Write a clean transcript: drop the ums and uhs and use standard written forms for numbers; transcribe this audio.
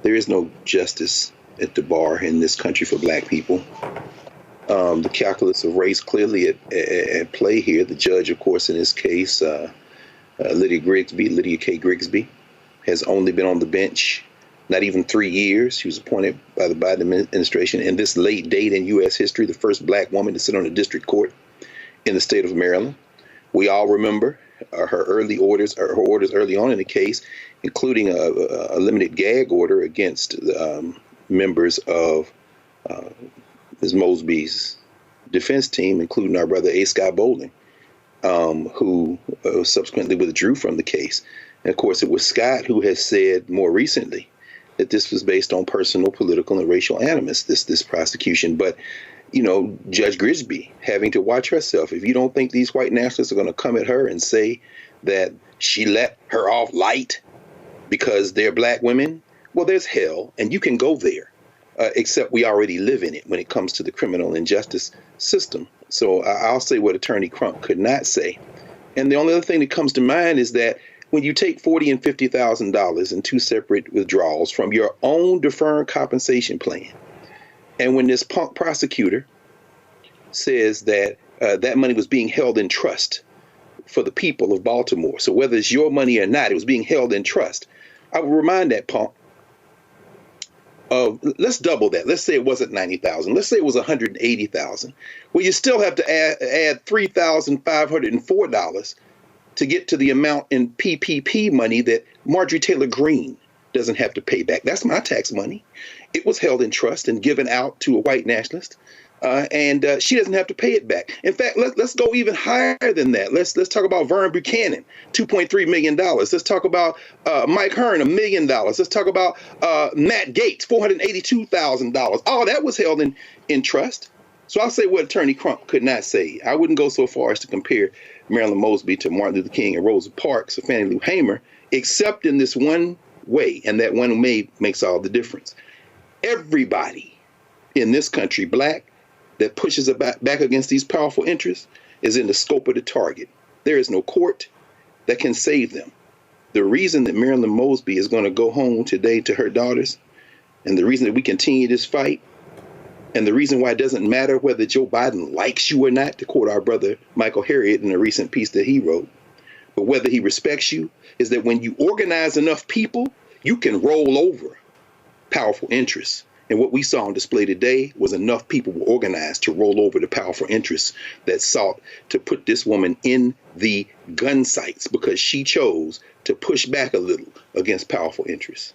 There is no justice at the bar in this country for black people. The calculus of race clearly at play here. The judge, of course, in this case, Lydia K. Grigsby, has only been on the bench not even 3 years. She was appointed by the Biden administration in this late date in U.S. history, the first black woman to sit on a district court in the state of Maryland. We all remember her orders early on in the case, including a limited gag order against members of Ms. Mosby's defense team, including our brother A. Scott Bowling, who subsequently withdrew from the case. And of course, it was Scott who has said more recently that this was based on personal, political, and racial animus, this prosecution. But, you know, Judge Grigsby having to watch herself. If you don't think these white nationalists are going to come at her and say that she let her off light because they're black women, well, there's hell, and you can go there. Except we already live in it when it comes to the criminal injustice system. So I'll say what Attorney Crump could not say. And the only other thing that comes to mind is that when you take $40,000 and $50,000 in two separate withdrawals from your own deferred compensation plan, and when this punk prosecutor says that that money was being held in trust for the people of Baltimore, so whether it's your money or not, it was being held in trust, I would remind that punk, let's double that. Let's say it wasn't 90,000. Let's say it was 180,000. Well, you still have to add $3,504 to get to the amount in PPP money that Marjorie Taylor Greene doesn't have to pay back. That's my tax money. It was held in trust and given out to a white nationalist, and she doesn't have to pay it back. In fact, let's go even higher than that. Let's talk about Vern Buchanan, $2.3 million. Let's talk about Mike Hearn, $1 million. Let's talk about Matt Gaetz, $482,000. All that was held in trust. So I'll say what Attorney Crump could not say. I wouldn't go so far as to compare Marilyn Mosby to Martin Luther King and Rosa Parks or Fannie Lou Hamer, except in this one way, and that one way makes all the difference. Everybody in this country, black, that pushes back against these powerful interests is in the scope of the target. There is no court that can save them. The reason that Marilyn Mosby is going to go home today to her daughters, and the reason that we continue this fight, and the reason why it doesn't matter whether Joe Biden likes you or not, to quote our brother Michael Harriot in a recent piece that he wrote, but whether he respects you, is that when you organize enough people, you can roll over powerful interests. And what we saw on display today was enough people were organized to roll over the powerful interests that sought to put this woman in the gun sights because she chose to push back a little against powerful interests.